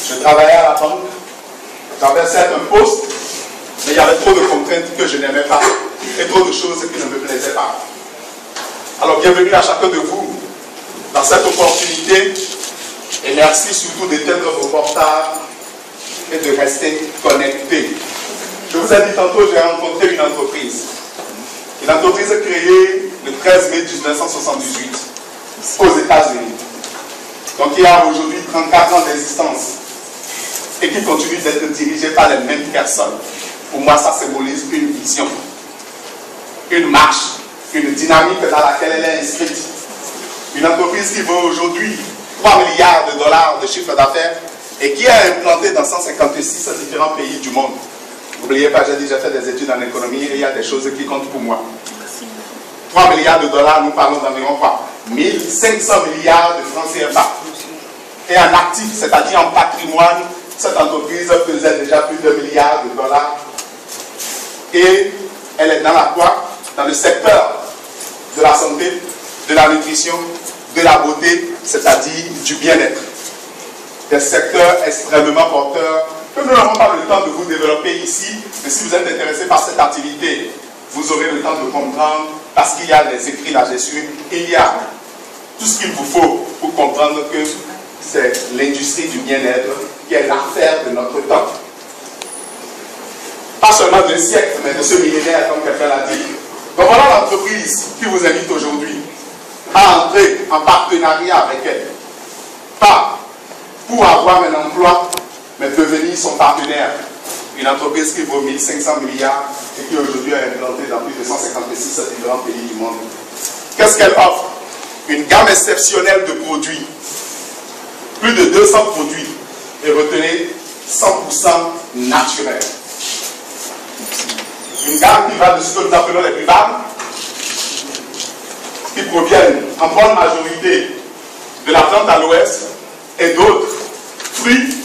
Je travaillais à la banque, j'avais certes un poste, mais il y avait trop de contraintes que je n'aimais pas et trop de choses qui ne me plaisaient pas. Alors bienvenue à chacun de vous dans cette opportunité et merci surtout d'éteindre vos portables et de rester connectés. Je vous ai dit tantôt, j'ai rencontré une entreprise créée le 13 mai 1978 aux États-Unis. Donc il y a aujourd'hui 34 ans d'existence et qui continue d'être dirigée par les mêmes personnes. Pour moi, ça symbolise une vision, une marche, une dynamique dans laquelle elle est inscrite. Une entreprise qui vaut aujourd'hui 3 milliards de dollars de chiffre d'affaires et qui est implantée dans 156 différents pays du monde. N'oubliez pas, j'ai déjà fait des études en économie et il y a des choses qui comptent pour moi. 3 milliards de dollars, nous parlons d'environ quoi? 1500 milliards de francs CFA. Et en actif, c'est-à-dire en patrimoine, cette entreprise pesait déjà plus de milliards de dollars. Et elle est dans la quoi? Dans le secteur de la santé, de la nutrition, de la beauté, c'est-à-dire du bien-être. Des secteurs extrêmement porteurs que nous n'avons pas le temps de vous développer ici, mais si vous êtes intéressé par cette activité, vous aurez le temps de comprendre parce qu'il y a des écrits là-dessus, il y a tout ce qu'il vous faut pour comprendre que c'est l'industrie du bien-être qui est l'affaire de notre temps. Pas seulement d'un siècle, mais de ce millénaire, comme quelqu'un l'a dit. Donc voilà l'entreprise qui vous invite aujourd'hui à entrer en partenariat avec elle. Pas pour avoir un emploi, mais devenir son partenaire. Une entreprise qui vaut 1500 milliards et qui aujourd'hui est implantée dans plus de 156 différents pays du monde. Qu'est-ce qu'elle offre? Une gamme exceptionnelle de produits. Plus de 200 produits. Et retenez, 100% naturels. Une gamme qui va de ce que nous appelons les plus bas, qui proviennent en bonne majorité de la plante à l'ouest et d'autres fruits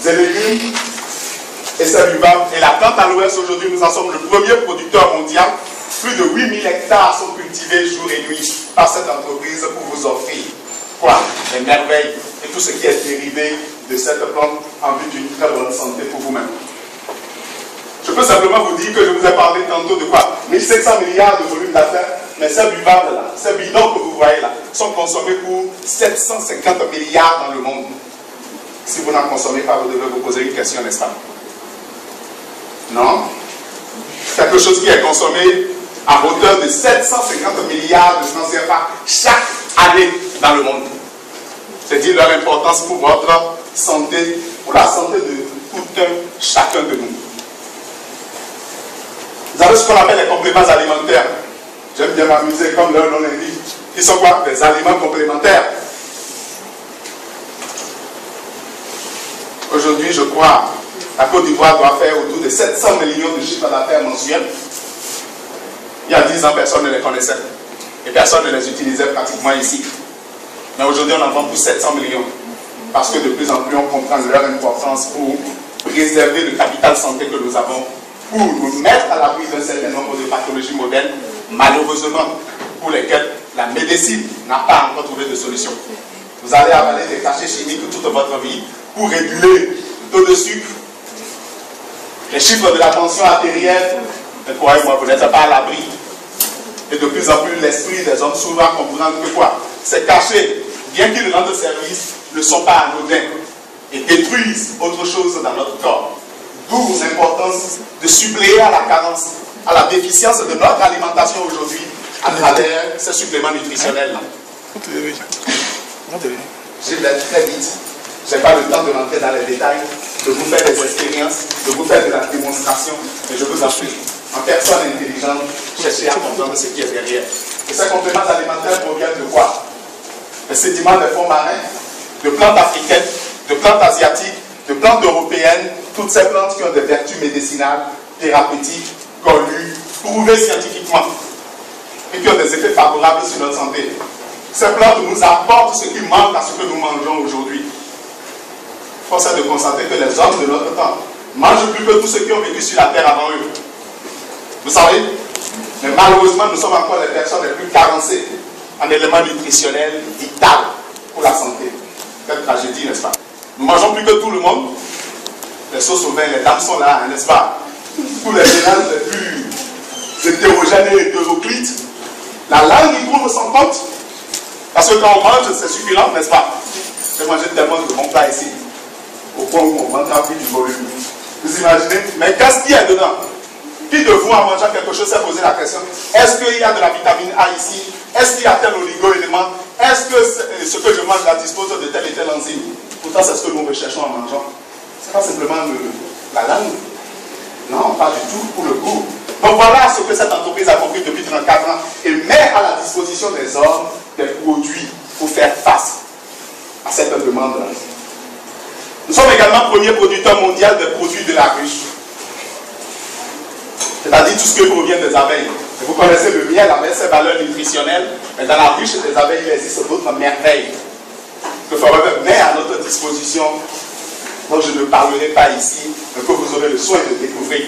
et légumes et c'est vivant. Et la plante à l'ouest, aujourd'hui, nous en sommes le premier producteur mondial. Plus de 8000 hectares sont cultivés jour et nuit par cette entreprise pour vous offrir quoi? Les merveilles et tout ce qui est dérivé de cette plante en vue d'une très bonne santé pour vous-même. Je peux simplement vous dire que je vous ai parlé tantôt de quoi? 1500 milliards de volume d'affaires, mais ces buvables là, ces bidons que vous voyez là, sont consommés pour 750 milliards dans le monde. Si vous n'en consommez pas, vous devez vous poser une question, n'est-ce pas? Non? Quelque chose qui est consommé à hauteur de 750 milliards de francs CFA chaque année dans le monde. C'est dire leur importance pour votre santé, pour la santé de tout un chacun de nous. Vous avez ce qu'on appelle les compléments alimentaires. J'aime bien m'amuser comme leur nom l'indique. Ils sont quoi? Des aliments complémentaires. Aujourd'hui, je crois, la Côte d'Ivoire doit faire autour de 700 millions de chiffres d'affaires mensuels. Il y a 10 ans, personne ne les connaissait. Et personne ne les utilisait pratiquement ici. Mais aujourd'hui, on en vend pour 700 millions. Parce que de plus en plus, on comprend leur importance pour préserver le capital santé que nous avons, pour nous mettre à l'abri d'un certain nombre de pathologies modernes, malheureusement, pour lesquelles la médecine n'a pas encore trouvé de solution. Vous allez avaler des cachets chimiques toute votre vie pour réguler le taux de sucre, les chiffres de la tension artérielle, mais croyez-moi, vous n'êtes pas à l'abri. Et de plus en plus, l'esprit des hommes souvent comprendre que quoi? Ces cachets, bien qu'ils rendent service, ne sont pas anodins et détruisent autre chose dans notre corps. D'où l'importance de suppléer à la carence, à la déficience de notre alimentation aujourd'hui à travers ces suppléments nutritionnels. Je vais très vite. Je n'ai pas le temps de rentrer dans les détails, de vous faire des expériences, de vous faire de la démonstration, mais je vous en prie, en personne intelligente, cherchez à comprendre ce qui est derrière. Et ces compléments alimentaires proviennent de quoi? Des sédiments des fonds marins, de plantes africaines, de plantes asiatiques, de plantes européennes, toutes ces plantes qui ont des vertus médicinales, thérapeutiques, connues, prouvées scientifiquement, et qui ont des effets favorables sur notre santé. Ces plantes nous apportent ce qui manque à ce que nous mangeons aujourd'hui. Force est de constater que les hommes de notre temps mangent plus que tous ceux qui ont vécu sur la terre avant eux. Vous savez? Mais malheureusement, nous sommes encore les personnes les plus carencées en éléments nutritionnels vitaux pour la santé. Quelle tragédie, n'est-ce pas? Nous mangeons plus que tout le monde, les sauces au vin, les dames sont là, n'est-ce pas? Tous les ménages les plus hétérogènes et hétéroclites. La langue, il trouve son compte. Parce que quand on mange, c'est succulent, n'est-ce pas? J'ai mangé tellement de bons plats ici, au point où on mange plus du volume. Vous imaginez? Mais qu'est-ce qu'il y a dedans? Qui de vous, en mangeant quelque chose, s'est posé la question, est-ce qu'il y a de la vitamine A ici? Est-ce qu'il y a tel oligo-élément? Est-ce que ce que je mange là dispose de tel et tel enzyme? Pourtant, c'est ce que nous recherchons en mangeant. Ce n'est pas simplement la langue. Non, pas du tout, pour le goût. Donc voilà ce que cette entreprise a compris depuis 34 ans et met à la disposition des hommes des produits pour faire face à cette demande. Nous sommes également premier producteur mondial des produits de la ruche. C'est-à-dire tout ce qui provient des abeilles. Et vous connaissez le miel avec ses valeurs nutritionnelles, mais dans la ruche des abeilles, il existe d'autres merveilles que Forever met à notre disposition, dont je ne parlerai pas ici, mais que vous aurez le soin de découvrir.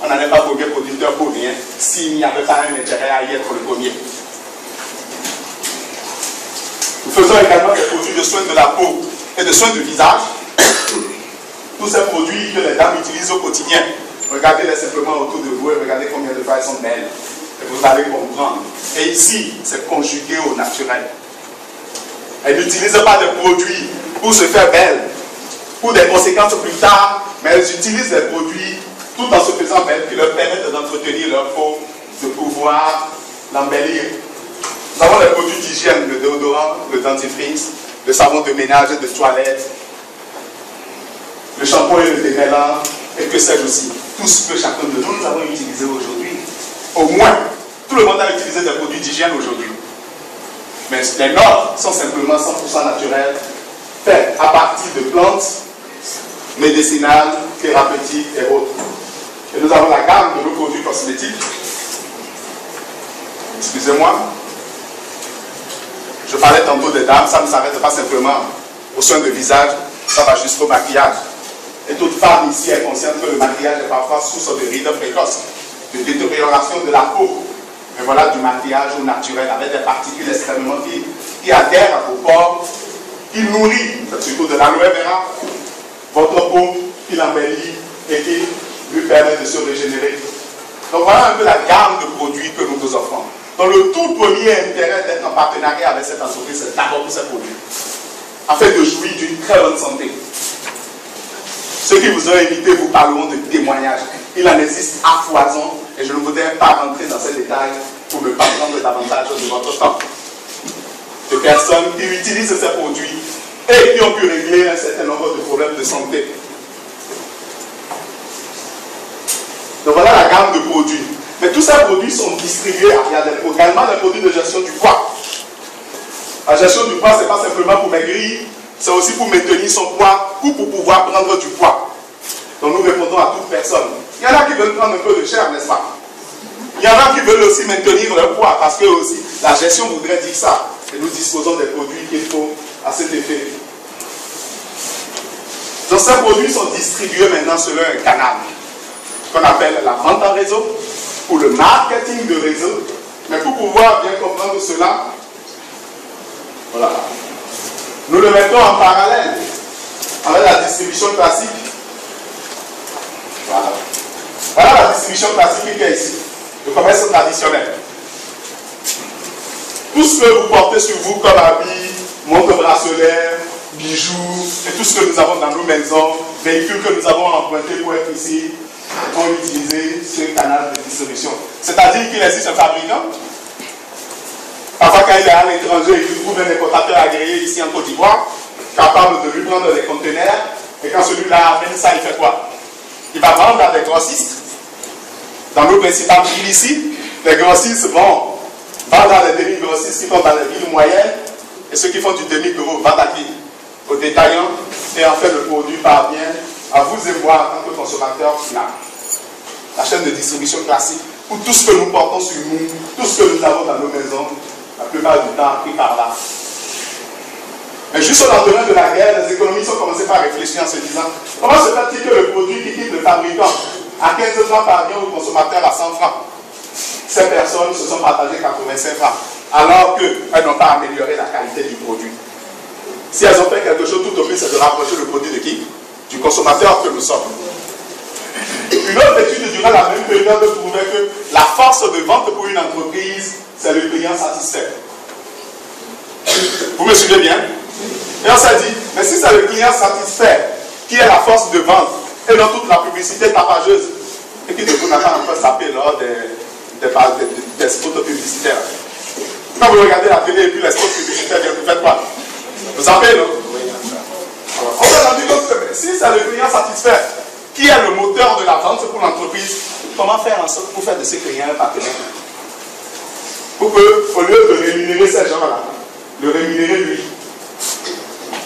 On n'en est pas premier producteur pour rien, s'il n'y avait pas un intérêt à y être le premier. Nous faisons également des produits de soins de la peau et de soins de visage. Tous ces produits que les dames utilisent au quotidien. Regardez-les simplement autour de vous et regardez combien de fois elles sont belles. Et vous allez comprendre. Et ici, c'est conjugué au naturel. Elles n'utilisent pas de produits pour se faire belles, pour des conséquences plus tard, mais elles utilisent des produits tout en se faisant belles qui leur permettent d'entretenir leur peau, de pouvoir l'embellir. Nous avons les produits d'hygiène, le déodorant, le dentifrice, le savon de ménage et de toilette, le shampoing et le démêlant, et que sais-je aussi. Tout ce que chacun de nous avons utilisé aujourd'hui. Au moins, tout le monde a utilisé des produits d'hygiène aujourd'hui. Mais les nôtres sont simplement 100% naturels, faits à partir de plantes médicinales, thérapeutiques et autres. Et nous avons la gamme de nos produits cosmétiques. Excusez-moi. Je parlais tantôt des dames, ça ne s'arrête pas simplement aux soins de visage, ça va jusqu'au maquillage. Et toute femme ici est consciente que le maquillage est parfois source de rides précoces, de détérioration de la peau. Mais voilà du maquillage au naturel avec des particules extrêmement fines qui adhèrent à vos pores, qui nourrit, surtout de l'aloe vera, votre peau, qui l'embellit et qui lui permet de se régénérer. Donc voilà un peu la gamme de produits que nous vous offrons. Donc le tout premier intérêt d'être en partenariat avec cette entreprise, c'est d'abord pour ces produits, afin de jouir d'une très bonne santé. Ceux qui vous ont invité vous parleront de témoignages. Il en existe à foison et je ne voudrais pas rentrer dans ces détails pour ne pas prendre davantage de votre temps. De personnes qui utilisent ces produits et qui ont pu régler un certain nombre de problèmes de santé. Donc voilà la gamme de produits. Mais tous ces produits sont distribués. Il y a également des produits de gestion du poids. La gestion du poids, ce n'est pas simplement pour maigrir, c'est aussi pour maintenir son poids ou pour pouvoir prendre du poids. Donc nous répondons à toute personne. Il y en a qui veulent prendre un peu de chair, n'est-ce pas? Il y en a qui veulent aussi maintenir leur poids parce que aussi la gestion voudrait dire ça. Et nous disposons des produits qu'il faut à cet effet. Donc ces produits sont distribués maintenant selon un canal qu'on appelle la vente en réseau ou le marketing de réseau. Mais pour pouvoir bien comprendre cela, voilà. Nous le mettons en parallèle avec la distribution classique. Voilà. Voilà la distribution classique qui est ici. Le commerce traditionnel. Tout ce que vous portez sur vous comme habits, montres bracelets, bijoux, et tout ce que nous avons dans nos maisons, véhicules que nous avons empruntés pour être ici, ont utilisé ce canal de distribution. C'est-à-dire qu'il existe un fabricant. Parfois, quand il est à l'étranger et qu'il trouve un importateur agréé ici en Côte d'Ivoire, capable de lui prendre des conteneurs, et quand celui-là amène ça, il fait quoi? Il va vendre à des grossistes. Dans nos principales villes ici, les grossistes vont vendre à des demi-grossistes qui sont dans les villes moyennes, et ceux qui font du demi-gros vendent à qui? Aux détaillants, et en fait le produit parvient à vous et moi en tant que consommateurs final. La chaîne de distribution classique, où tout ce que nous portons sur nous, tout ce que nous avons dans nos maisons, la plupart du temps pris par là. Mais juste au lendemain de la guerre, les économistes ont commencé par réfléchir en se disant comment se fait-il que le produit qui quitte le fabricant à 15 francs parvient au consommateur à 100 francs? Ces personnes se sont partagées 85 francs, alors qu'elles n'ont pas amélioré la qualité du produit. Si elles ont fait quelque chose, tout au plus, c'est de rapprocher le produit de qui? Du consommateur que nous sommes. Une autre étude durant la même période trouvait que la force de vente pour une entreprise, c'est le client satisfait. Vous me suivez bien? Et on s'est dit, mais si c'est le client satisfait qui est la force de vente, et non toute la publicité tapageuse, et qui de vous n'a pas encore sapé lors des spots publicitaires. Quand vous regardez la télé et puis les spots publicitaires, vous faites quoi? Vous savez, non? On s'est rendu compte que si c'est le client satisfait qui est le moteur de la vente pour l'entreprise, comment faire en sorte pour faire de ces clients un partenaire? Pour que, au lieu de rémunérer ces gens-là, le rémunérer lui.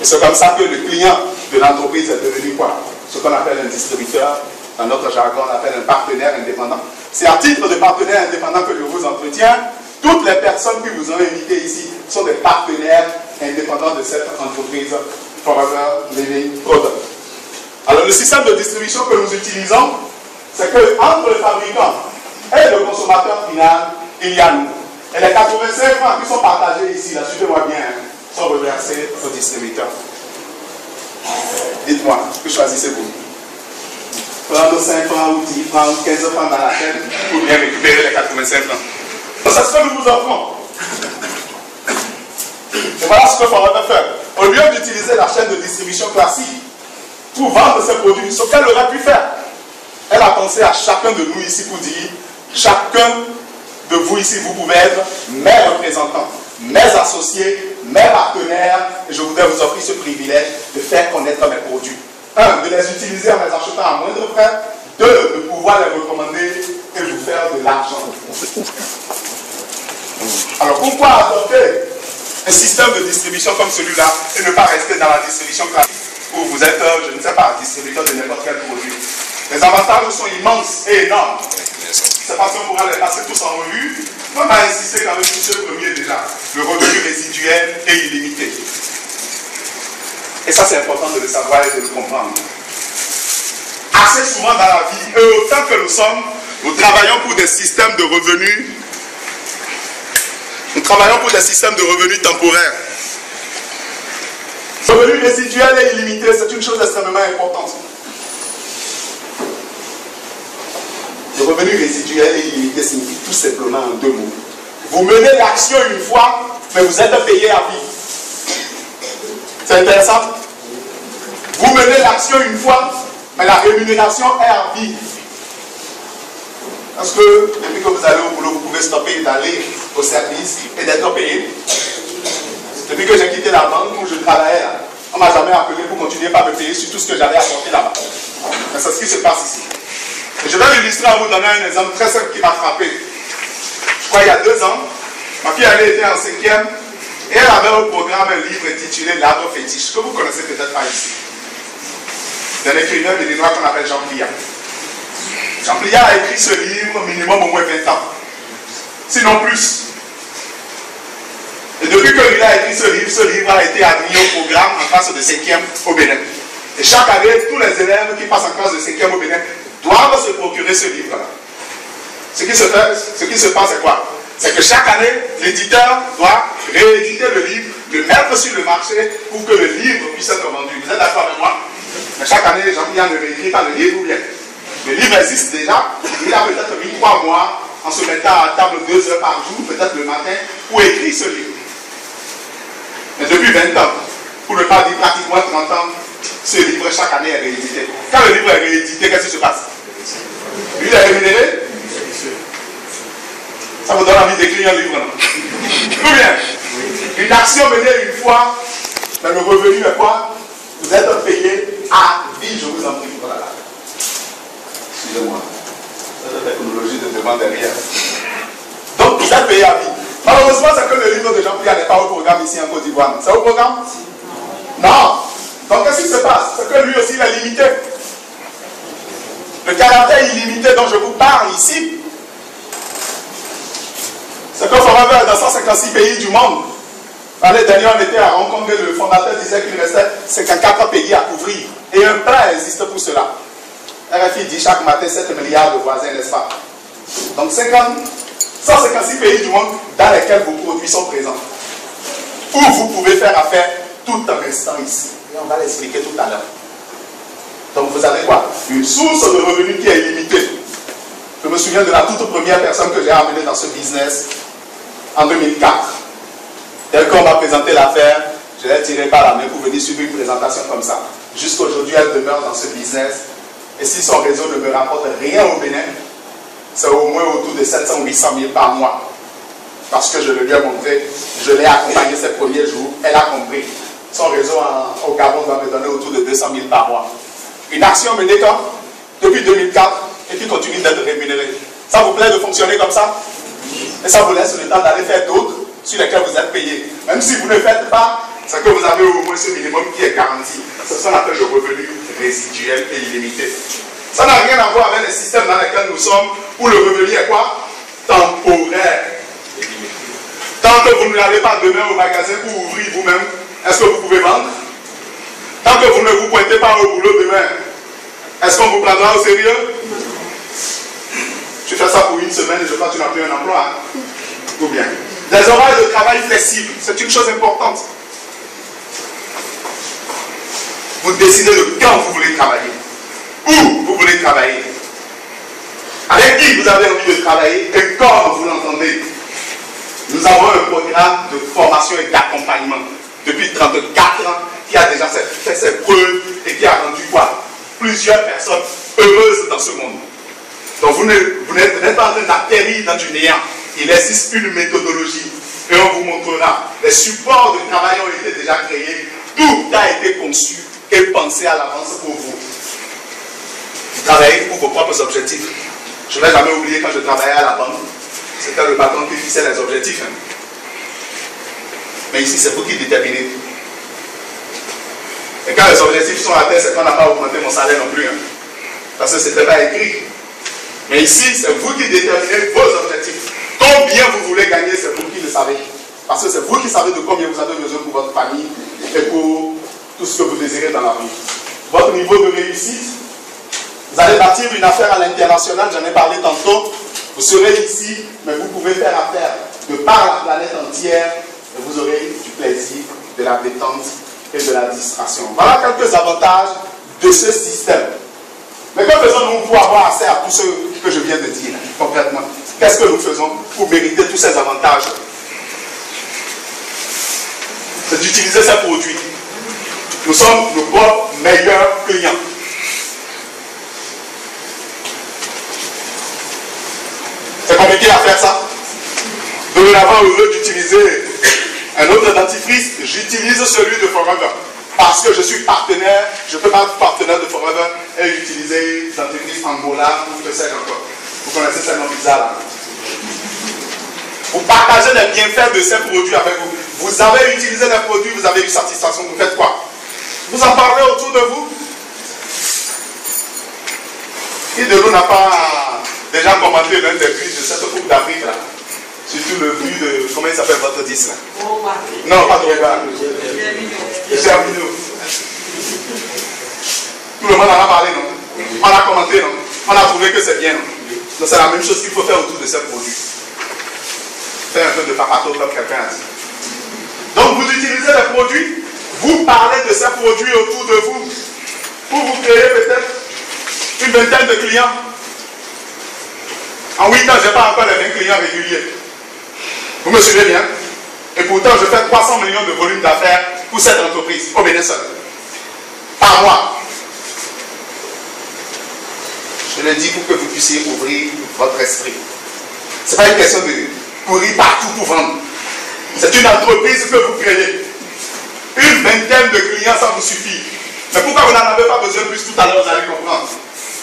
Et c'est comme ça que le client de l'entreprise est devenu quoi? Ce qu'on appelle un distributeur, dans notre jargon on appelle un partenaire indépendant. C'est à titre de partenaire indépendant que je vous entretiens. Toutes les personnes qui vous ont invité ici sont des partenaires indépendants de cette entreprise Forever Living Product. Alors le système de distribution que nous utilisons, c'est que entre le fabricant et le consommateur final, il y a nous. Et les 85 francs qui sont partagés ici, là, suivez-moi bien, sont reversés au distributeur. Dites-moi, que choisissez-vous? Prendre 5 francs ou 10 francs ou 15 francs dans la chaîne ou bien récupérer les 85 francs. C'est ce que nous vous offrons. Et voilà ce que Forever fait. Au lieu d'utiliser la chaîne de distribution classique pour vendre ses produits, ce qu'elle aurait pu faire, elle a pensé à chacun de nous ici pour dire, chacun de vous ici, vous pouvez être mes représentants, mes associés, mes partenaires, et je voudrais vous offrir ce privilège de faire connaître mes produits. 1, de les utiliser en les achetant à moindre frais. 2, de pouvoir les recommander et vous faire de l'argent. Alors pourquoi adopter un système de distribution comme celui-là et ne pas rester dans la distribution classique où vous êtes, je ne sais pas, distributeur de n'importe quel produit? Les avantages sont immenses et énormes. C'est parce qu'on pourra les passer tous en revue. On va insister quand même sur ce premier déjà. Le revenu résiduel est illimité. Et ça, c'est important de le savoir et de le comprendre. Assez souvent dans la vie, et autant que nous sommes, nous travaillons pour des systèmes de revenus. Nous travaillons pour des systèmes de revenus temporaires. Le revenu résiduel est illimité, c'est une chose extrêmement importante. Le revenu résiduel et illimité signifie tout simplement en 2 mots. Vous menez l'action une fois, mais vous êtes payé à vie. C'est intéressant. Vous menez l'action une fois, mais la rémunération est à vie. Parce que depuis que vous allez au boulot, vous pouvez stopper d'aller au service et d'être payé. Depuis que j'ai quitté la banque où je travaillais, on ne m'a jamais appelé pour continuer par me payer sur tout ce que j'avais apporté là-bas. Mais c'est ce qui se passe ici. Et je vais l'illustrer en vous donnant un exemple très simple qui m'a frappé. Je crois il y a 2 ans, ma fille elle était en 5e et elle avait au programme un livre intitulé L'arbre fétiche, que vous connaissez peut-être pas ici. D'un écrivain béninois qu'on appelle Jean Pliat. Jean Pliat a écrit ce livre minimum au moins 20 ans, sinon plus. Et depuis qu'il a écrit ce livre a été admis au programme en classe de 5e au Bénin. Et chaque année, tous les élèves qui passent en classe de 5e au Bénin doivent se procurer ce livre-là. Ce qui se passe, c'est quoi? C'est que chaque année, l'éditeur doit rééditer le livre, le mettre sur le marché pour que le livre puisse être vendu. Vous êtes d'accord avec moi? Mais chaque année, Jean-Pierre ne réécrit pas le livre ou bien? Le livre existe déjà, il a peut-être mis 3 mois en se mettant à table 2 heures par jour, peut-être le matin, pour écrire ce livre. Mais depuis 20 ans, pour ne pas dire pratiquement 30 ans, ce livre chaque année est réédité. Quand le livre est réédité, qu'est-ce qui se passe? Lui, il est rémunéré? Ça vous donne envie d'écrire un livre, non? Ou bien, une action menée une fois, mais le revenu est quoi? Vous êtes payé à vie, je vous en prie. Voilà. Excusez-moi. Cette technologie ne demande rien. Donc, vous êtes payé à vie. Malheureusement, c'est que le livre de Jean-Pierre n'est pas au programme ici en Côte d'Ivoire. C'est au programme? Non. Donc, qu'est-ce qui se passe? C'est que lui aussi, il est limité. Le caractère illimité dont je vous parle ici, c'est que Forever est dans 156 pays du monde. L'année dernière, on était à Hong Kong et le fondateur disait qu'il restait 54 pays à couvrir. Et un plan existe pour cela. RFI dit chaque matin 7 milliards de voisins, n'est-ce pas? Donc 156 pays du monde dans lesquels vos produits sont présents. Où vous pouvez faire affaire tout en restant ici. Et on va l'expliquer tout à l'heure. Donc vous avez quoi? Une source de revenus qui est illimitée. Je me souviens de la toute première personne que j'ai amenée dans ce business en 2004. Dès qu'on m'a présenté l'affaire, je l'ai tiré par la main pour venir suivre une présentation comme ça. Jusqu'aujourd'hui, elle demeure dans ce business. Et si son réseau ne me rapporte rien au Bénin, c'est au moins autour de 700 ou 800 000 par mois. Parce que je le lui ai montré, je l'ai accompagné ces premiers jours, elle a compris. Son réseau au Gabon va me donner autour de 200 000 par mois. Une action menée quand depuis 2004 et qui continue d'être rémunérée. Ça vous plaît de fonctionner comme ça? Et ça vous laisse le temps d'aller faire d'autres sur lesquels vous êtes payé. Même si vous ne faites pas, c'est que vous avez au moins ce minimum qui est garanti. C'est ce qu'on appelle le revenu résiduel et illimité. Ça n'a rien à voir avec les systèmes dans lesquels nous sommes, où le revenu est quoi? Temporaire. Tant que vous n'allez pas demain au magasin pour ouvrir vous-même, est-ce que vous pouvez vendre? Tant que vous ne vous pointez pas au boulot demain, est-ce qu'on vous prendra au sérieux? Tu fais ça pour une semaine et je crois que tu n'as plus un emploi. Hein? Ou bien. Des horaires de travail flexibles, c'est une chose importante. Vous décidez de quand vous voulez travailler. Où vous voulez travailler. Avec qui vous avez envie de travailler et comme vous l'entendez. Nous avons un programme de formation et d'accompagnement depuis 34 ans qui a déjà fait ses preuves et qui a rendu quoi? Plusieurs personnes heureuses dans ce monde. Donc vous n'êtes pas en train d'atterrir dans du néant. Il existe une méthodologie et on vous montrera. Les supports de travail ont été déjà créés. Tout a été conçu et pensé à l'avance pour vous. Vous travaillez pour vos propres objectifs. Je ne vais jamais oublier quand je travaillais à la banque. C'était le patron qui fixait les objectifs. Hein. Mais ici, c'est vous qui déterminez. Et quand les objectifs sont atteints, c'est qu'on n'a pas augmenté mon salaire non plus. Hein. Parce que ce n'était pas écrit. Mais ici, c'est vous qui déterminez vos objectifs. Combien vous voulez gagner, c'est vous qui le savez. Parce que c'est vous qui savez de combien vous avez besoin pour votre famille et pour tout ce que vous désirez dans la vie. Votre niveau de réussite, vous allez bâtir une affaire à l'international, j'en ai parlé tantôt. Vous serez ici, mais vous pouvez faire affaire de par la planète entière et vous aurez du plaisir, de la détente et de la distraction. Voilà quelques avantages de ce système. Mais que faisons-nous pour avoir accès à tout ce que je viens de dire concrètement? Qu'est-ce que nous faisons pour mériter tous ces avantages? C'est d'utiliser ces produits. Nous sommes nos propres meilleurs clients. C'est compliqué à faire ça. Dorénavant, au lieu d'utiliser un autre dentifrice, j'utilise celui de Forever. Parce que je suis partenaire, je peux pas être partenaire de Forever et utiliser dentifrice Angola ou que sais-je encore. Vous connaissez ces noms bizarres là. Vous partagez les bienfaits de ces produits avec vous. Vous avez utilisé les produits, vous avez eu satisfaction, vous faites quoi? Vous en parlez autour de vous? Qui de nous n'a pas déjà commenté l'un des buts de cette Coupe d'Afrique là? Surtout le but de, comment il s'appelle votre 10 là? Non, pas Drogba. Germinaux. Tout le monde en a parlé, non? On a commenté, non? On a trouvé que c'est bien, non? Donc c'est la même chose qu'il faut faire autour de ces produits. Faire un peu de papato comme quelqu'un a dit. Donc vous utilisez les produits, vous parlez de ces produits autour de vous pour vous créer peut-être une vingtaine de clients. En 8 ans, je n'ai pas encore les 20 clients réguliers. Vous me suivez bien? Et pourtant, je fais 300 millions de volume d'affaires pour cette entreprise, au Bénin seul. Par mois. Je le dis pour que vous puissiez ouvrir votre esprit. Ce n'est pas une question de courir partout pour vendre. C'est une entreprise que vous créez. Une vingtaine de clients, ça vous suffit. Mais pourquoi vous n'en avez pas besoin plus tout à l'heure, vous allez comprendre.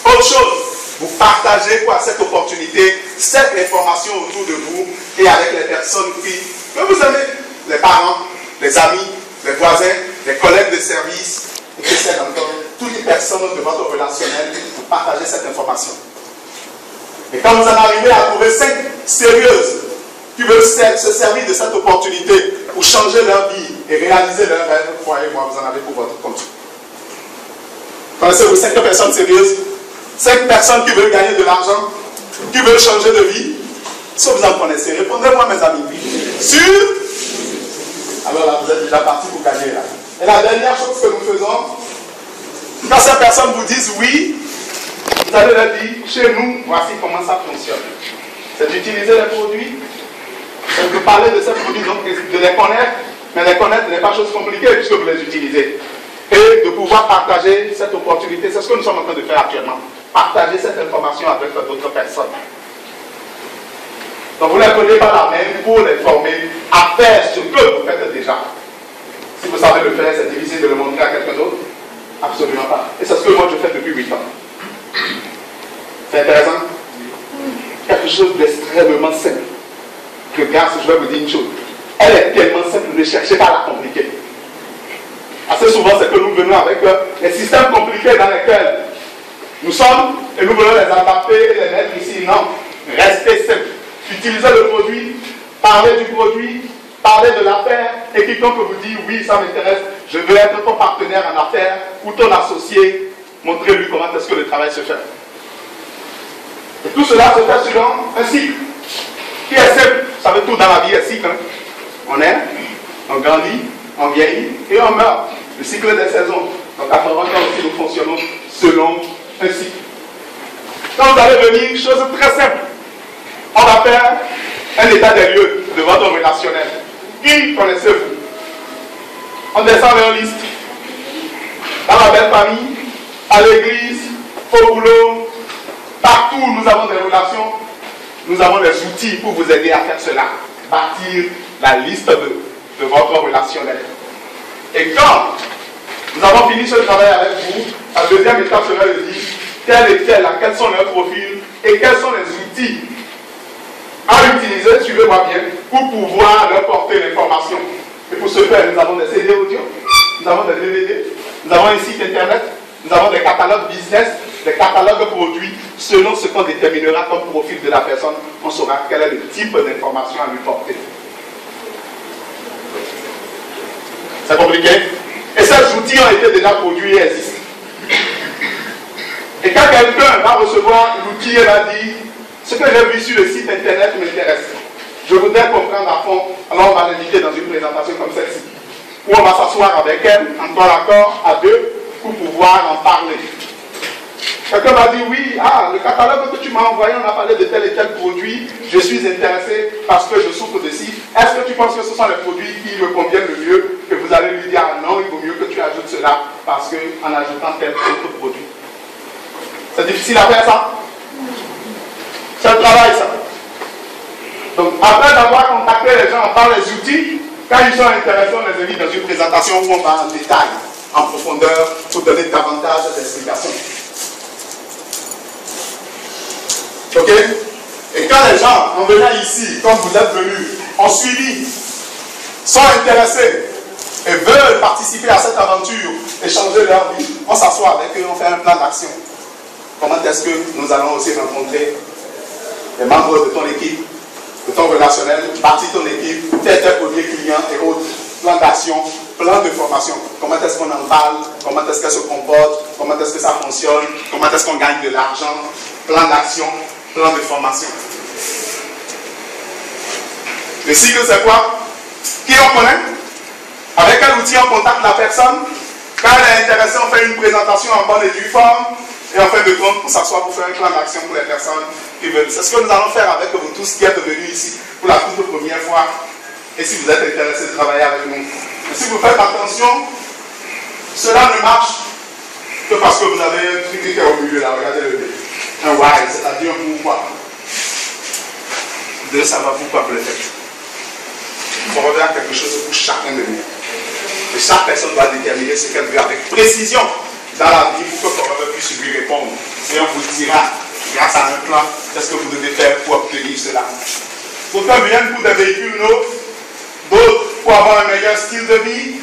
Autre chose, vous partagez quoi cette opportunité, cette information autour de vous et avec les personnes qui vous aimez, les parents, les amis, les voisins, les collègues de service, et que c'est encore toutes les personnes de votre relationnel, vous partagez cette information. Et quand vous en arrivez à trouver 5 sérieuses qui veulent se servir de cette opportunité pour changer leur vie et réaliser leur rêve, croyez-moi, vous en avez pour votre compte. Connaissez-vous 5 personnes sérieuses? 5 personnes qui veulent gagner de l'argent, qui veulent changer de vie? Si vous en connaissez, répondez-moi mes amis. Sûr? Alors là, vous êtes déjà parti pour gagner là. Et la dernière chose que nous faisons, quand ces personnes vous disent oui, Vous allez leur dire, chez nous, voici comment ça fonctionne. C'est d'utiliser les produits, c'est de parler de ces produits, donc de les connaître, mais les connaître n'est pas chose compliquée puisque vous les utilisez. Et de pouvoir partager cette opportunité, c'est ce que nous sommes en train de faire actuellement. Partager cette information avec d'autres personnes. Donc vous ne les prenez pas la main pour les former à faire ce que vous faites déjà. Si vous savez le faire, c'est difficile de le montrer à quelqu'un d'autre? Absolument pas. Et c'est ce que moi je fais depuis 8 ans. C'est intéressant? Quelque chose d'extrêmement simple. Regarde, je vais vous dire une chose. Elle est tellement simple, ne cherchez pas à la compliquer. Assez souvent, c'est que nous venons avec les systèmes compliqués dans lesquels nous sommes et nous voulons les adapter et les mettre ici. Non, restez simple. Utilisez le produit, parlez du produit, parlez de l'affaire, et quiconque vous dit oui, ça m'intéresse, je veux être ton partenaire en affaires ou ton associé, montrez-lui comment est-ce que le travail se fait. Et tout cela se fait selon un cycle qui est simple. Vous savez, tout dans la vie est cycle. Hein? On est, on grandit, on vieillit et on meurt. Le cycle des saisons. Donc à 40 ans aussi, nous fonctionnons selon un cycle. Quand vous allez venir, chose très simple. On va faire un état des lieux de votre relationnel. Qui connaissez-vous? On descend vers liste. Dans la belle famille, à l'église, au boulot, partout où nous avons des relations, nous avons des outils pour vous aider à faire cela. Bâtir la liste de votre relationnel. Et quand nous avons fini ce travail avec vous, la deuxième étape sera de dire tel et tel, quels sont leurs profils et quels sont les outils à utiliser, suivez-moi bien, pour pouvoir leur porter l'information. Et pour ce faire, nous avons des CD audio, nous avons des DVD, nous avons un site internet, nous avons des catalogues business, des catalogues produits. Selon ce qu'on déterminera comme profil de la personne, on saura quel est le type d'information à lui porter. C'est compliqué? Et ces outils ont été déjà produits et existent. Et quand quelqu'un va recevoir l'outil et va dire ce que j'ai vu sur le site internet m'intéresse, je voudrais comprendre à fond, alors on va l'inviter dans une présentation comme celle-ci, où on va s'asseoir avec elle, en corps à corps, à deux, pour pouvoir en parler. Quelqu'un va dire oui, le catalogue que tu m'as envoyé, on a parlé de tel et tel produit, je suis intéressé parce que je souffre de ci. Est-ce que tu penses que ce sont les produits qui me conviennent le mieux, que vous allez lui dire non, il vaut mieux que tu ajoutes cela parce qu'en ajoutant tel autre produit. C'est difficile à faire ça? C'est un travail ça. Donc après d'avoir contacté les gens par les outils, quand ils sont intéressés, on les invite dans une présentation où on va en détail, en profondeur, pour donner davantage d'explications. Ok? Et quand les gens, en venant ici, comme vous êtes venus, ont suivi, sont intéressés et veulent participer à cette aventure, échanger leur vie, on s'assoit avec eux, on fait un plan d'action. Comment est-ce que nous allons aussi rencontrer les membres de ton équipe, de ton relationnel, bâtir ton équipe, tes premiers clients et autres, plan d'action, plan de formation. Comment est-ce qu'on en parle, comment est-ce qu'elle se comporte, comment est-ce que ça fonctionne, comment est-ce qu'on gagne de l'argent, plan d'action, plan de formation. Le cycle, c'est quoi? Qui on connaît? Avec quel outil on contacte la personne? Quand elle est intéressée, on fait une présentation en bonne et due forme. Et en fin de compte, on s'assoit pour faire un plan d'action pour les personnes qui veulent. C'est ce que nous allons faire avec vous tous qui êtes venus ici pour la toute première fois. Et si vous êtes intéressés de travailler avec nous. Et si vous faites attention, cela ne marche que parce que vous avez un truc qui est au milieu là. Regardez le dé. Un why, c'est-à-dire un pourquoi. De savoir pourquoi vous le faites. Il faut revenir à quelque chose pour chacun de nous. Et chaque personne doit déterminer ce qu'elle veut avec précision dans la vie pour que Forever puisse lui répondre. Et on vous dira, grâce à un plan, qu'est-ce que vous devez faire pour obtenir cela. D'autres viennent pour des véhicules neufs, d'autres pour avoir un meilleur style de vie.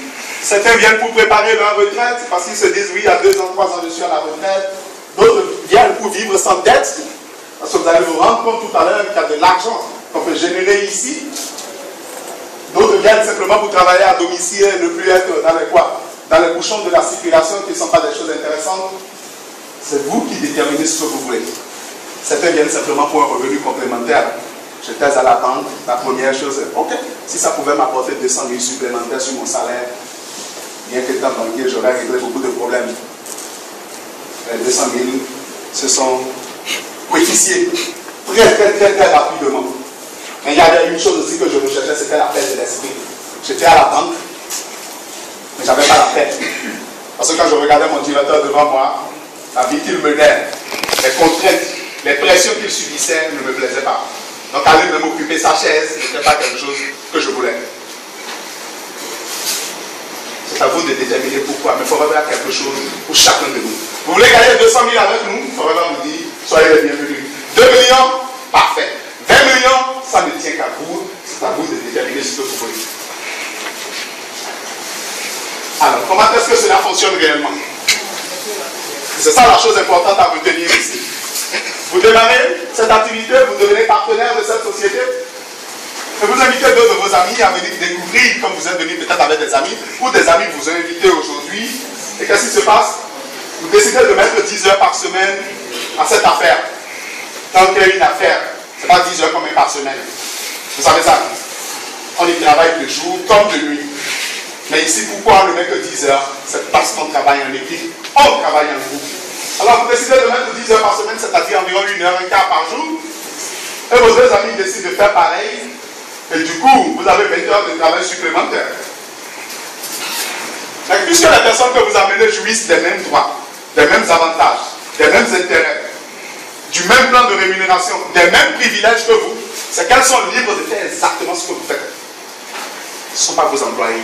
Certains viennent pour préparer leur retraite parce qu'ils se disent oui, il y a 2 ans, 3 ans, je suis à la retraite. D'autres viennent pour vivre sans dette. Parce que vous allez vous rendre compte tout à l'heure qu'il y a de l'argent qu'on peut générer ici. D'autres viennent simplement pour travailler à domicile et ne plus être dans les quoi? Dans les bouchons de la circulation qui ne sont pas des choses intéressantes. C'est vous qui déterminez ce que vous voulez. Certains viennent simplement pour un revenu complémentaire. J'étais à la banque, la première chose est, ok, si ça pouvait m'apporter 200 000 supplémentaires sur mon salaire, bien qu'étant banquier, j'aurais réglé beaucoup de problèmes. 200 000, se sont coefficiés très rapidement. Mais il y avait une chose aussi que je recherchais, c'était la paix de l'esprit. J'étais à la banque, mais je n'avais pas la paix. Parce que quand je regardais mon directeur devant moi, la vie qu'il menait, les contraintes, les pressions qu'il subissait ne me plaisaient pas. Donc aller même occuper sa chaise n'était pas quelque chose que je voulais. C'est à vous de déterminer pourquoi, mais il faut revoir quelque chose pour chacun de nous. Vous voulez gagner 200 000 avec nous? Il faut revoir nous dire, soyez les bienvenus. 2 millions, parfait. 20 millions, ça ne tient qu'à vous. C'est à vous de déterminer ce que vous voulez. Alors, comment est-ce que cela fonctionne réellement? C'est ça la chose importante à retenir ici. Vous démarrez cette activité, vous devenez partenaire de cette société. Et vous invitez deux de vos amis à venir découvrir, comme vous êtes venus peut-être avec des amis, ou des amis vous ont invité aujourd'hui. Et qu'est-ce qui se passe? Vous décidez de mettre 10 heures par semaine à cette affaire. Tant qu'il y a une affaire, ce n'est pas 10 heures combien par semaine. Vous savez ça? On y travaille de jour comme de nuit. Mais ici, pourquoi on ne met que 10 heures? C'est parce qu'on travaille en équipe, on travaille en groupe. Alors vous décidez de mettre 10 heures par semaine, c'est-à-dire environ 1 heure et quart par jour. Et vos deux amis décident de faire pareil. Et du coup, vous avez 20 heures de travail supplémentaires. Mais puisque les personnes que vous amenez jouissent des mêmes droits, des mêmes avantages, des mêmes intérêts, du même plan de rémunération, des mêmes privilèges que vous, c'est qu'elles sont libres de faire exactement ce que vous faites. Ce ne sont pas vos employés.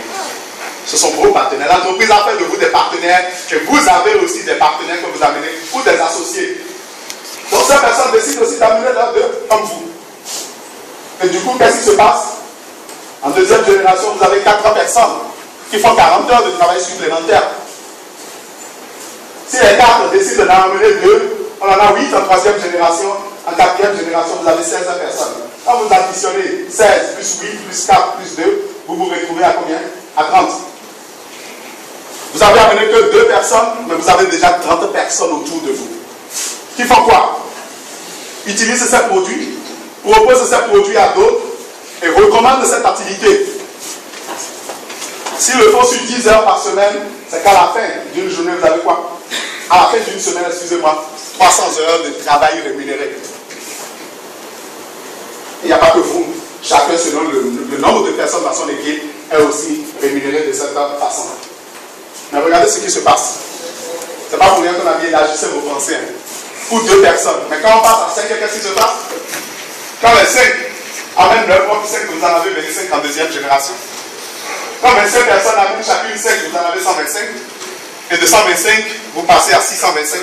Ce sont vos partenaires. L'entreprise a fait de vous des partenaires et vous avez aussi des partenaires que vous amenez ou des associés. Donc ces personnes décident aussi d'amener leurs deux comme vous. Et du coup, qu'est-ce qui se passe? En deuxième génération, vous avez 4 personnes qui font 40 heures de travail supplémentaire. Si les 4 décident d'en amener 2, on en a 8 en troisième génération. En quatrième génération, vous avez 16 personnes. Quand vous additionnez 16 plus 8 plus 4 plus 2, vous vous retrouvez à combien? À 30. Vous avez amené que 2 personnes, mais vous avez déjà 30 personnes autour de vous. Qui font quoi? Utilisent ces produits, proposent ces produits à d'autres et recommandent cette activité. S'ils le font sur 10 heures par semaine, c'est qu'à la fin d'une journée, vous avez quoi? À la fin d'une semaine, excusez-moi, 300 heures de travail rémunéré. Il n'y a pas que vous. Chacun, selon le nombre de personnes dans son équipe, est aussi rémunéré de cette façon. Mais regardez ce qui se passe. Ce n'est pas pour rien qu'on a bien élargissé vos pensées. Hein. Pour 2 personnes. Mais quand on passe à 5, qu'est-ce qui se passe? Quand les 5 amènent leur propre 5, vous en avez 25 en deuxième génération. Quand 25 personnes amènent chacune 5, vous en avez 125. Et de 125, vous passez à 625.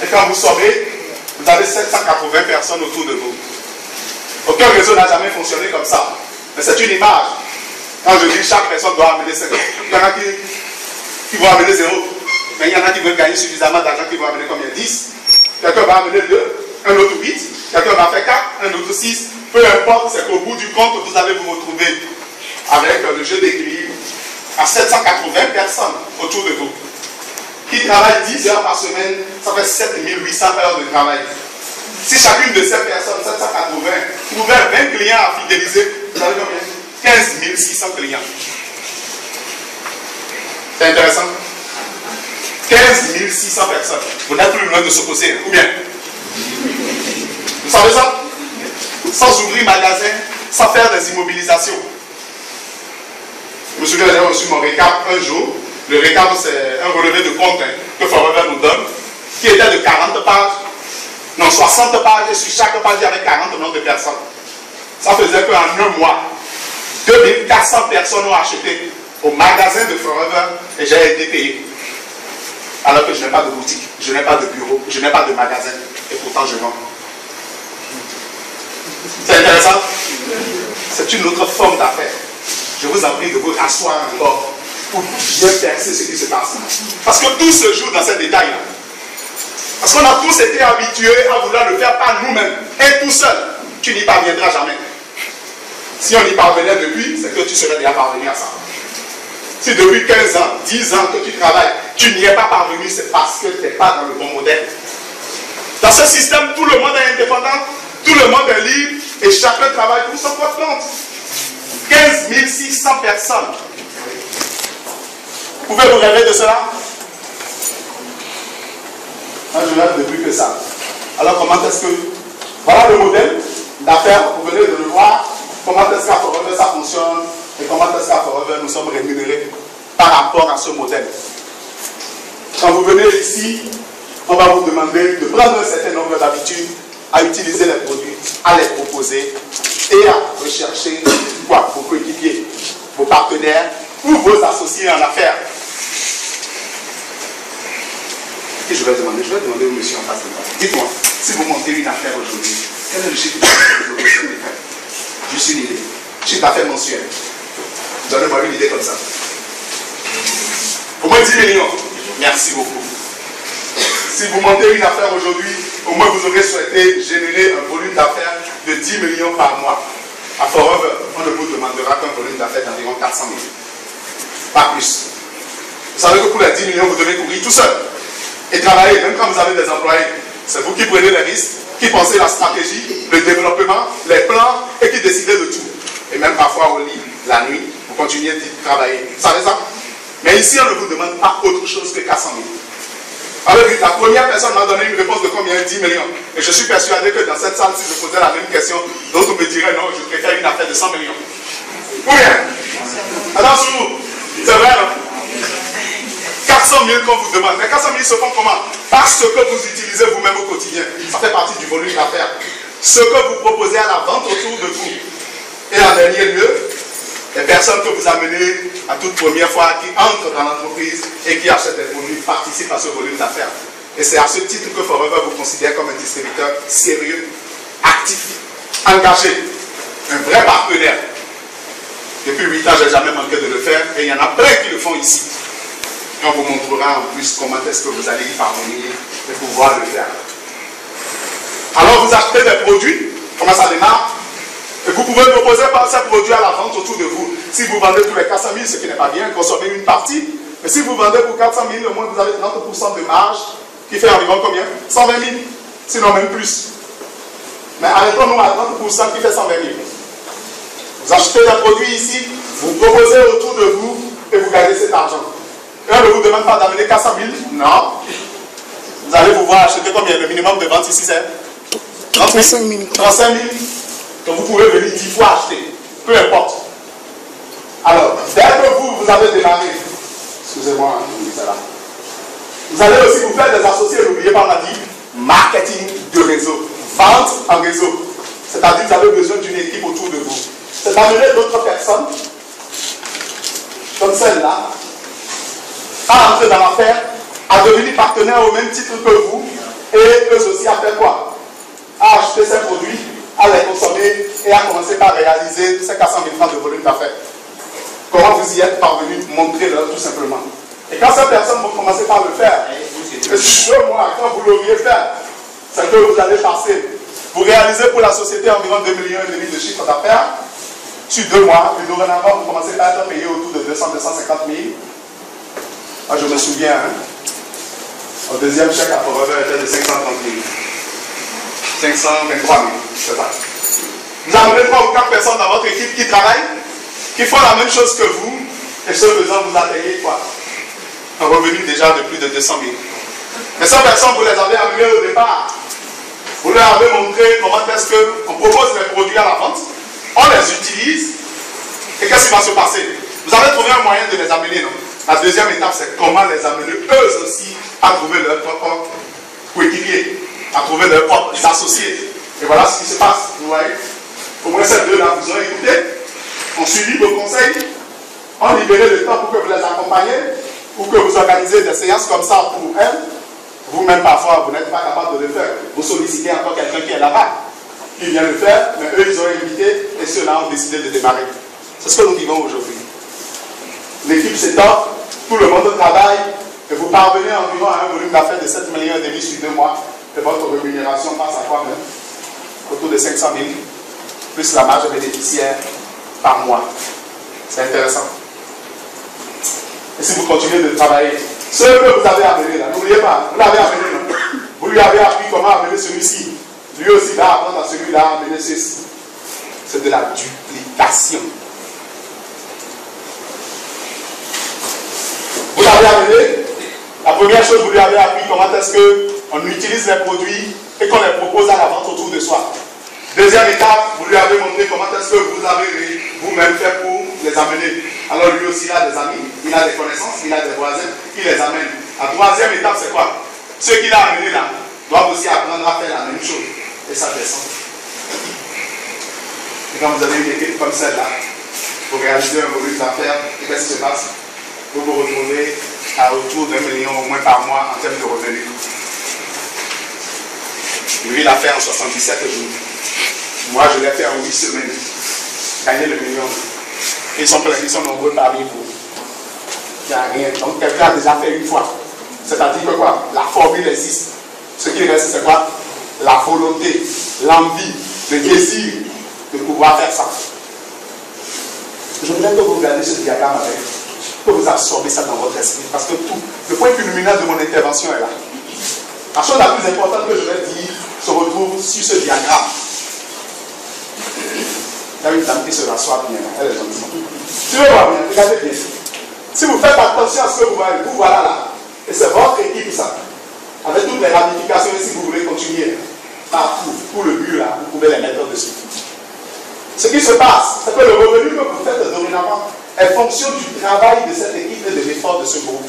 Et quand vous sommez, vous avez 780 personnes autour de vous. Aucun réseau n'a jamais fonctionné comme ça. Mais c'est une image. Quand je dis chaque personne doit amener 5, il y en a qui vont amener 0. Mais il y en a qui veulent gagner suffisamment d'argent qui vont amener combien? 10. Quelqu'un va amener 2, un autre 8, quelqu'un va faire 4, un autre 6. Peu importe, c'est qu'au bout du compte, vous allez vous retrouver avec le jeu d'équilibre à 780 personnes autour de vous. Qui travaillent 10 heures par semaine, ça fait 7800 heures de travail. Si chacune de ces personnes, 780, trouvait 20 clients à fidéliser, vous avez combien? 15 600 clients. C'est intéressant. 15 600 personnes. Vous n'êtes plus loin de se poser, ou bien? Vous savez ça? Sans ouvrir magasin, sans faire des immobilisations. Je me souviens, j'ai reçu mon récap un jour. Le récap, c'est un relevé de compte que Forever nous donne, qui était de 40 pages. Non, 60 pages, et sur chaque page, il y avait 40 noms de personnes. Ça faisait qu'en un mois, 2400 personnes ont acheté au magasin de Forever et j'ai été payé. Alors que je n'ai pas de boutique, je n'ai pas de bureau, je n'ai pas de magasin, et pourtant je vends. C'est intéressant? C'est une autre forme d'affaires. Je vous en prie de vous rasseoir encore pour bien percer ce qui se passe. Parce que tout se joue dans ces détails-là. Parce qu'on a tous été habitués à vouloir le faire par nous-mêmes. Et tout seul, tu n'y parviendras jamais. Si on y parvenait depuis, c'est que tu serais déjà parvenu à ça. Si depuis 15 ans, 10 ans que tu travailles, tu n'y es pas parvenu, c'est parce que tu n'es pas dans le bon modèle. Dans ce système, tout le monde est indépendant, tout le monde est libre, et chacun travaille pour son propre compte. 15 600 personnes. Pouvez-vous rêver de cela? je rêve de plus que ça. Alors comment est-ce que... Voilà le modèle d'affaires, vous venez de le voir. Comment est-ce qu'à Forever ça fonctionne et comment est-ce qu'à Forever nous sommes rémunérés par rapport à ce modèle. Quand vous venez ici, on va vous demander de prendre un certain nombre d'habitudes à utiliser les produits, à les proposer et à rechercher quoi? Vos coéquipiers, vos partenaires ou vos associés en affaires. Et je vais demander au monsieur en face de moi. Dites-moi, si vous montez une affaire aujourd'hui, quel est le chiffre d'affaires que vous aurez fait? Juste une idée. Chiffre d'affaires mensuel. Donnez-moi une idée comme ça. Au moins 10 millions. Merci beaucoup. Si vous montez une affaire aujourd'hui, au moins vous aurez souhaité générer un volume d'affaires de 10 millions par mois. À Forever, on ne vous demandera qu'un volume d'affaires d'environ 400 000. Pas plus. Vous savez que pour les 10 millions, vous devez courir tout seul. Et travailler, même quand vous avez des employés. C'est vous qui prenez les risques, qui pensez la stratégie, le développement, les plans et qui décidez de tout. Et même parfois au lit, la nuit, vous continuez de travailler. Vous savez ça? Mais ici, on ne vous demande pas autre chose que 400 000. Alors, la première personne m'a donné une réponse de combien? 10 millions. Et je suis persuadé que dans cette salle, si je posais la même question, d'autres me diraient non, je préfère une affaire de 100 millions. Ou bien? Attention, c'est vrai, non? 400 000 qu'on vous demande. Mais 400 000 se font comment? Parce que vous utilisez vous-même au quotidien. Ça fait partie du volume d'affaires. Ce que vous proposez à la vente autour de vous. Et en dernier lieu, les personnes que vous amenez à toute première fois qui entrent dans l'entreprise et qui achètent des produits participent à ce volume d'affaires. Et c'est à ce titre que Forever vous considère comme un distributeur sérieux, actif, engagé, un vrai partenaire. Depuis 8 ans, je n'ai jamais manqué de le faire et il y en a plein qui le font ici. Et on vous montrera en plus comment est-ce que vous allez y parvenir et pouvoir le faire. Alors vous achetez des produits, comment ça démarre? Et vous pouvez proposer par ces produits à la vente autour de vous. Si vous vendez tous les 400 000, ce qui n'est pas bien, consommez une partie. Mais si vous vendez pour 400 000, au moins vous avez 30% de marge, qui fait environ combien? 120 000, sinon même plus. Mais arrêtons-nous à 30% qui fait 120 000. Vous achetez des produits ici, vous proposez autour de vous et vous gagnez cet argent. Et on ne vous demande pas d'amener 400 000, non. Vous allez pouvoir acheter combien? Le minimum de vente ici, c'est 35 000. 35 000. Donc vous pouvez venir 10 fois acheter, peu importe. Alors, dès que vous avez démarré, excusez-moi, c'est là. Vous allez aussi vous faire des associés, n'oubliez pas, on a dit marketing de réseau, vente en réseau. C'est-à-dire que vous avez besoin d'une équipe autour de vous. C'est d'amener d'autres personnes, comme celle-là, à entrer dans l'affaire, à devenir partenaire au même titre que vous, et eux aussi à faire quoi? À acheter ces produits, à les consommer et à commencer par réaliser ces 400 000 francs de volume d'affaires. Comment vous y êtes parvenu? Montrez-leur tout simplement. Et quand ces personnes vont commencer par le faire, ce mois, quand vous l'auriez fait, c'est que vous allez passer. Vous réalisez pour la société environ 2,5 millions de chiffre d'affaires sur 2 mois, et dorénavant, vous commencez par être payé autour de 200-250 000. Moi, je me souviens, mon deuxième chèque à Forever était de 530 000. 523 000, c'est ça. Vous avez 3 ou 4 personnes dans votre équipe qui travaillent, qui font la même chose que vous, et ce faisant, vous atteignez quoi? Un revenu déjà de plus de 200 000. Mais ces personnes, vous les avez amenées au départ. Vous leur avez montré comment est-ce qu'on propose les produits à la vente, on les utilise, et qu'est-ce qui va se passer? Vous avez trouvé un moyen de les amener, non? La deuxième étape, c'est comment les amener eux aussi à trouver leur propre coéquipier, à trouver leurs propres associés. Et voilà ce qui se passe, vous voyez. Au moins ces deux-là vous ont écouté, ont suivi vos conseils, ont libéré le temps pour que vous les accompagniez, pour que vous organisez des séances comme ça pour elles. Vous-même, parfois, vous n'êtes pas capable de le faire. Vous sollicitez encore quelqu'un qui est là-bas, qui vient le faire, mais eux, ils ont invité et ceux-là ont décidé de démarrer. C'est ce que nous vivons aujourd'hui. L'équipe s'étoffe, tout le monde travaille, et vous parvenez environ à un volume d'affaires de 7,5 millions sur 2 mois. Et votre rémunération passe à quoi même? Autour de 500 000, plus la marge bénéficiaire par mois. C'est intéressant. Et si vous continuez de travailler, ce que vous avez amené là, n'oubliez pas, vous l'avez amené là. Vous lui avez appris comment amener celui-ci. Lui aussi va apprendre à celui-là à amener ceci. C'est de la duplication. Vous l'avez amené, la première chose, vous lui avez appris comment est-ce que on utilise les produits et qu'on les propose à la vente autour de soi. Deuxième étape, vous lui avez montré comment est-ce que vous avez vous-même fait pour les amener. Alors lui aussi, il a des amis, il a des connaissances, il a des voisins, il les amène. La troisième étape, c'est quoi? Ceux qu'il a amenés là doivent aussi apprendre à faire la même chose. Et ça descend. Et quand vous avez une équipe comme celle-là, pour réaliser un volume d'affaires, qu'est-ce qui se passe? Vous vous retrouvez à autour d'1 million au moins par mois en termes de revenus. Lui, il l'a fait en 77 jours. Moi, je l'ai fait en 8 semaines. Gagner le million. Ils sont nombreux parmi vous. Il n'y a rien. Donc, quelqu'un a déjà fait une fois. C'est-à-dire que quoi? La formule existe. Ce qui reste, c'est quoi? La volonté, l'envie, le désir de pouvoir faire ça. Je voudrais que vous regardiez ce diagramme avec, que vous absorbez ça dans votre esprit. Parce que tout, le point culminant de mon intervention est là. La chose la plus importante que je vais dire se retrouve sur ce diagramme. Il y a une dame qui se rassoit bien, elle est gentille. Tu veux voir bien, regardez bien. Si vous faites attention à ce que vous voyez, vous voilà là. Et c'est votre équipe ça. Avec toutes les ramifications, et si vous voulez continuer, partout, tout le but là, vous pouvez les mettre dessus. Ce qui se passe, c'est que le revenu que vous faites dorénavant est fonction du travail de cette équipe et de l'effort de ce groupe.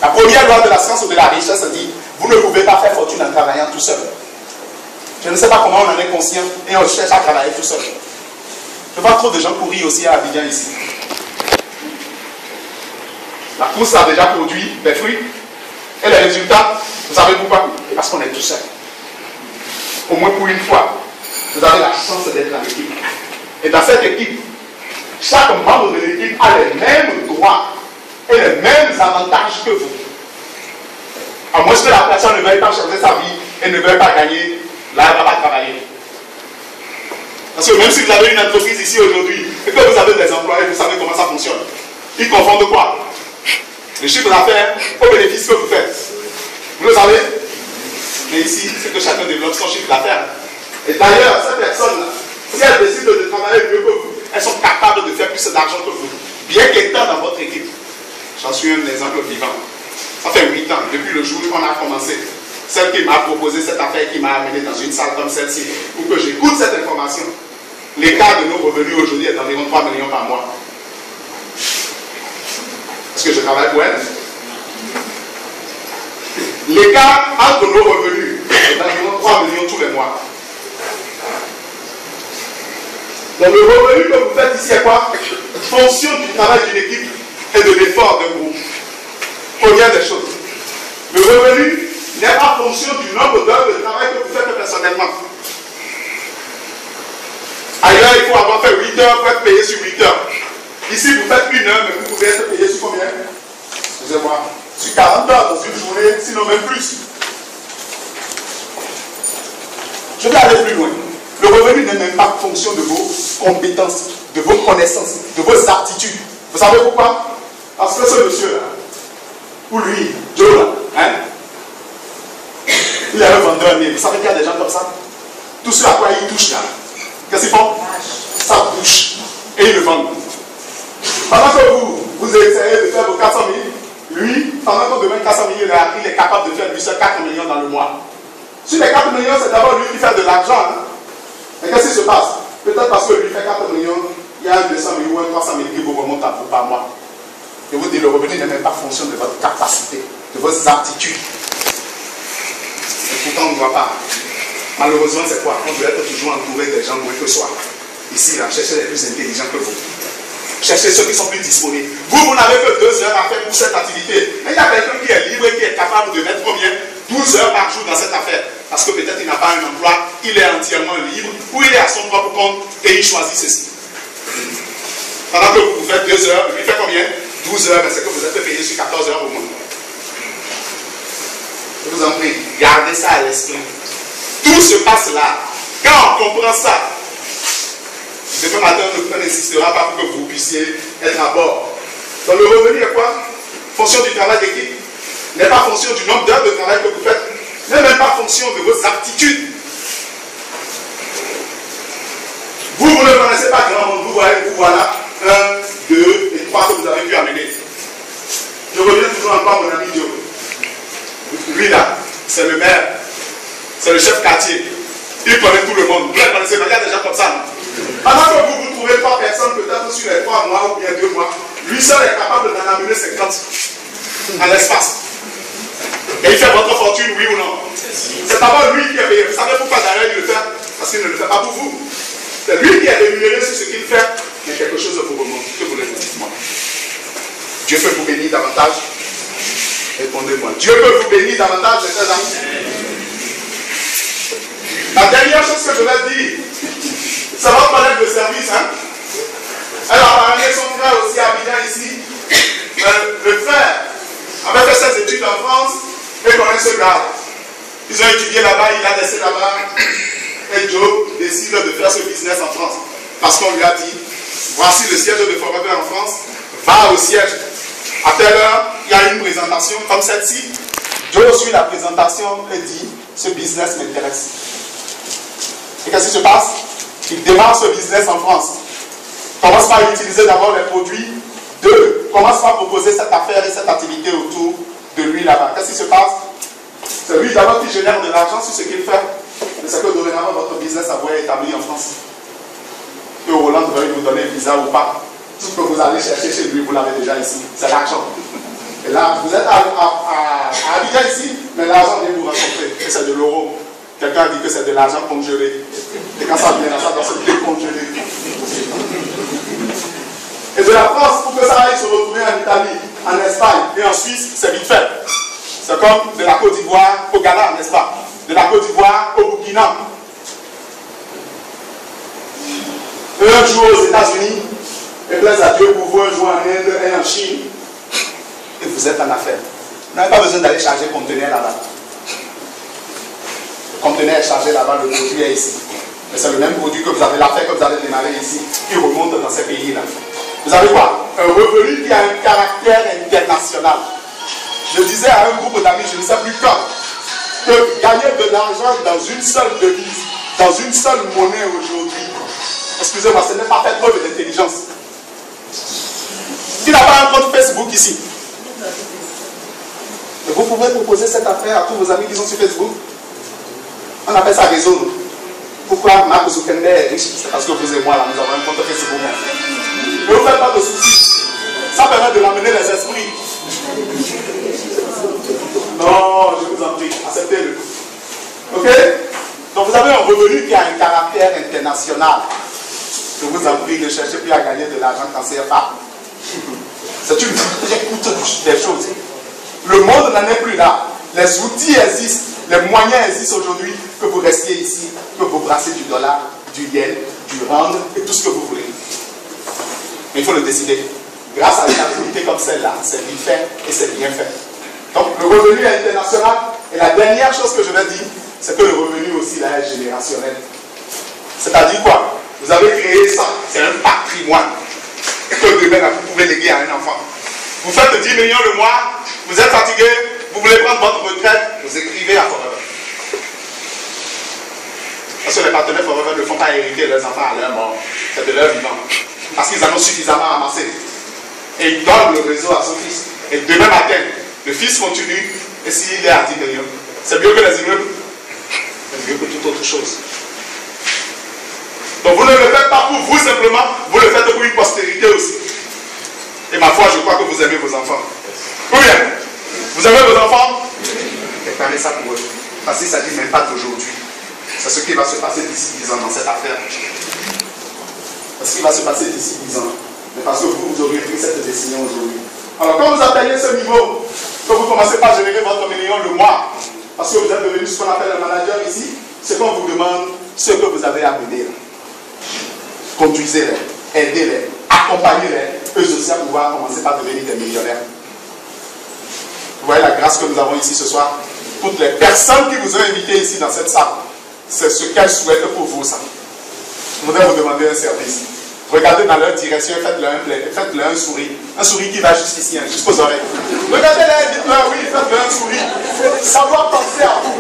La première loi de la science de la richesse dit, vous ne pouvez pas faire fortune en travaillant tout seul. Je ne sais pas comment on en est conscient et on cherche à travailler tout seul. Je vois trop de gens courir aussi à Abidjan ici. La course a déjà produit des fruits. Et les résultats, vous savez pourquoi? Parce qu'on est tout seul. Au moins pour une fois, vous avez la chance d'être en équipe. Et dans cette équipe, chaque membre de l'équipe a les mêmes droits et les mêmes avantages que vous. À moins que la personne ne veuille pas changer sa vie et ne veuille pas gagner, là, elle ne va pas travailler. Parce que même si vous avez une entreprise ici aujourd'hui et que vous avez des employés, vous savez comment ça fonctionne. Ils confondent quoi? Le chiffre d'affaires au bénéfice que vous faites. Vous le savez? Mais ici, c'est que chacun développe son chiffre d'affaires. Et d'ailleurs, ces personnes-là, si elles décident de travailler mieux que vous, elles sont capables de faire plus d'argent que vous. Bien qu'étant dans votre équipe. J'en suis un exemple vivant. Ça fait 8 ans, depuis le jour où on a commencé. Celle qui m'a proposé cette affaire, qui m'a amené dans une salle comme celle-ci, pour que j'écoute cette information. L'écart de nos revenus aujourd'hui est d'environ 3 millions par mois. Est-ce que je travaille pour elle? L'écart entre nos revenus est d'environ 3 millions tous les mois. Donc le revenu que vous faites ici est quoi? Fonction du travail d'une équipe et de l'effort d'un groupe. Première des choses. Le revenu n'est pas fonction du nombre d'heures de travail que vous faites personnellement. Ailleurs, il faut avoir fait 8 heures pour être payé sur 8 heures. Ici, vous faites 1 heure, mais vous pouvez être payé sur combien? Excusez-moi. Sur 40 heures dans une journée, sinon même plus. Je vais aller plus loin. Le revenu n'est même pas fonction de vos compétences, de vos connaissances, de vos aptitudes. Vous savez pourquoi? Parce que ce monsieur-là, ou lui, Joe là, hein? Il est un vendeur né. Vous savez qu'il y a des gens comme ça? Tout ce à quoi ils touchent là, qu'est-ce qu'ils font? Ça bouche. Et ils le vendent. Pendant que vous essayez de faire vos 400 000, lui, pendant qu'on demande 400 000, il est capable de faire lui seul 4 millions dans le mois. Sur les 4 millions, c'est d'abord lui qui fait de l'argent. Hein? Et qu'est-ce qui se passe? Peut-être parce que lui fait 4 millions, il y a un 200 000 ou un 300 000 qui vous remonte à vous par mois. Je vous dis, le revenu n'est même pas fonction de votre capacité, de vos aptitudes. Et pourtant, on ne voit pas. Malheureusement, c'est quoi? On doit être toujours entouré des gens moins que soi. Ici, là, cherchez les plus intelligents que vous. Cherchez ceux qui sont plus disponibles. Vous n'avez que 2 heures à faire pour cette activité. Mais il y a quelqu'un qui est libre et qui est capable de mettre combien? 12 heures par jour dans cette affaire. Parce que peut-être il n'a pas un emploi, il est entièrement libre, ou il est à son propre compte et il choisit ceci. Pendant que vous faites 2 heures, lui fait combien? 12 heures, mais c'est que vous êtes payé sur 14 heures au moins. Je vous en prie, gardez ça à l'esprit. Tout se passe là. Quand on comprend ça, demain matin, on n'insistera pas pour que vous puissiez être à bord. Donc le revenu est quoi? Fonction du travail d'équipe. N'est pas fonction du nombre d'heures de travail que vous faites. N'est même pas fonction de vos aptitudes. Vous ne connaissez pas grand monde. Vous voyez, vous voilà 1, 2 et 3 que vous avez pu amener. Je reviens toujours encore à mon ami Joe. Lui là, c'est le maire, c'est le chef quartier. Il connaît tout le monde. Vous le connaissez, il y a des gens comme ça. Pendant que vous ne trouvez pas personne, peut-être sur les 3 mois ou bien 2 mois, lui seul est capable d'en amener 50 en l'espace. Et il fait votre fortune, oui ou non? C'est d'abord lui qui est payé. Vous savez pourquoi d'ailleurs il le fait? Parce qu'il ne le fait pas pour vous. C'est lui qui est rémunéré sur ce qu'il fait, mais quelque chose vous remonte. Que voulez-vous? Dites-moi. Dieu peut vous bénir davantage? Répondez-moi. Dieu peut vous bénir davantage, mes chers amis? La dernière chose que je vais dire, c'est votre collègue de service. Hein? Elle a ramené son frère aussi à Abidjan ici. Le frère avait fait ses études en France et connaît ce gars. Ils ont étudié là-bas, il a laissé là-bas. Et Joe décide de faire ce business en France. Parce qu'on lui a dit, voici le siège de Forever en France, va au siège. À telle heure, il y a une présentation comme celle-ci. Joe suit la présentation et dit, ce business m'intéresse. Et qu'est-ce qui se passe? Il démarre ce business en France. Commence par utiliser d'abord les produits. 2. Commence par proposer cette affaire et cette activité autour de lui là-bas. Qu'est-ce qui se passe? C'est lui d'abord qui génère de l'argent sur ce qu'il fait. Mais c'est que dorénavant votre business a voulu être établi en France. Que Hollande veuille vous donner un visa ou pas. Tout ce que vous allez chercher chez lui, vous l'avez déjà ici. C'est l'argent. Et là, vous êtes à Abidjan ici, mais l'argent vient vous rencontrer. Et c'est de l'euro. Quelqu'un dit que c'est de l'argent congelé. Et quand ça vient, ça doit se décongeler. Et de la France, pour que ça aille se retrouver en Italie, en Espagne et en Suisse, c'est vite fait. C'est comme de la Côte d'Ivoire au Ghana, n'est-ce pas? De la Côte d'Ivoire au Burkina. Un jour aux États-Unis, et plaise à Dieu pour vous un jour en Inde et en Chine, et vous êtes en affaires. Vous n'avez pas besoin d'aller charger le conteneur là-bas. Le conteneur est chargé là-bas, le produit est ici. Mais c'est le même produit que vous avez l'affaire que vous avez démarré ici, qui remonte dans ces pays-là. Vous avez quoi? Un revenu qui a un caractère international. Je disais à un groupe d'amis, je ne sais plus quand, que gagner de l'argent dans une seule devise, dans une seule monnaie aujourd'hui, excusez-moi, ce n'est pas faire preuve d'intelligence. Qui n'a pas un compte Facebook ici? Et vous pouvez proposer cette affaire à tous vos amis qui sont sur Facebook. On appelle ça réseau. Pourquoi Mark Zuckerberg est riche? C'est parce que vous et moi, là, nous avons un compte Facebook. Ne vous faites pas de soucis. Ça permet de l'amener les esprits. Non, je vous en prie, acceptez-le. Ok? Donc vous avez un revenu qui a un caractère international. Je vous en prie, ne cherchez plus à gagner de l'argent quand c'est pas. C'est une écoute des choses. Le monde n'en est plus là. Les outils existent, les moyens existent aujourd'hui que vous restiez ici, que vous brassez du dollar, du yen, du rand et tout ce que vous voulez. Mais il faut le décider. Grâce à une activité comme celle-là, c'est bien fait et c'est bien fait. Donc le revenu est international. Et la dernière chose que je vais dire, c'est que le revenu aussi là est générationnel. C'est-à-dire quoi? Vous avez créé ça, c'est un patrimoine. Et que demain, vous pouvez léguer à un enfant. Vous faites 10 millions le mois, vous êtes fatigué, vous voulez prendre votre retraite, vous écrivez à Forever. Parce que les partenaires Forever ne font pas hériter leurs enfants à leur mort. C'est de leur vivant. Parce qu'ils en ont suffisamment amassé. Et ils donnent le réseau à son fils. Et demain matin, le fils continue, et s'il est à 10 millions, c'est mieux que les immeubles, c'est mieux que toute autre chose. Donc vous ne le faites pas pour vous simplement, vous le faites pour une postérité aussi. Et ma foi, je crois que vous aimez vos enfants. Ou bien, vous aimez vos enfants? Préparez ça pour eux. Parce qu'il ne s'agit même pas d'aujourd'hui. C'est ce qui va se passer d'ici 10 ans dans cette affaire. C'est ce qui va se passer d'ici 10 ans. Mais parce que vous auriez pris cette décision aujourd'hui. Alors quand vous atteignez ce niveau, que vous commencez par générer votre million le mois, parce que vous êtes devenu ce qu'on appelle un manager ici, c'est qu'on vous demande ce que vous avez à mener. Conduisez-les, aidez-les, accompagnez-les, eux aussi à pouvoir commencer par devenir des millionnaires. Vous voyez la grâce que nous avons ici ce soir? Toutes les personnes qui vous ont invité ici dans cette salle, c'est ce qu'elles souhaitent pour vous, ça. Je voudrais vous demander un service. Regardez dans leur direction et faites-leur un sourire. Un sourire qui va jusqu'ici, jusqu'aux oreilles. Regardez-les, dites-leur oui, faites-leur un sourire. Ça doit penser à vous.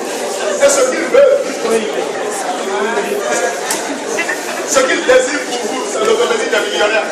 C'est ce qu'ils veulent. Ce qu'ils désirent pour vous, c'est de devenir des millionnaires.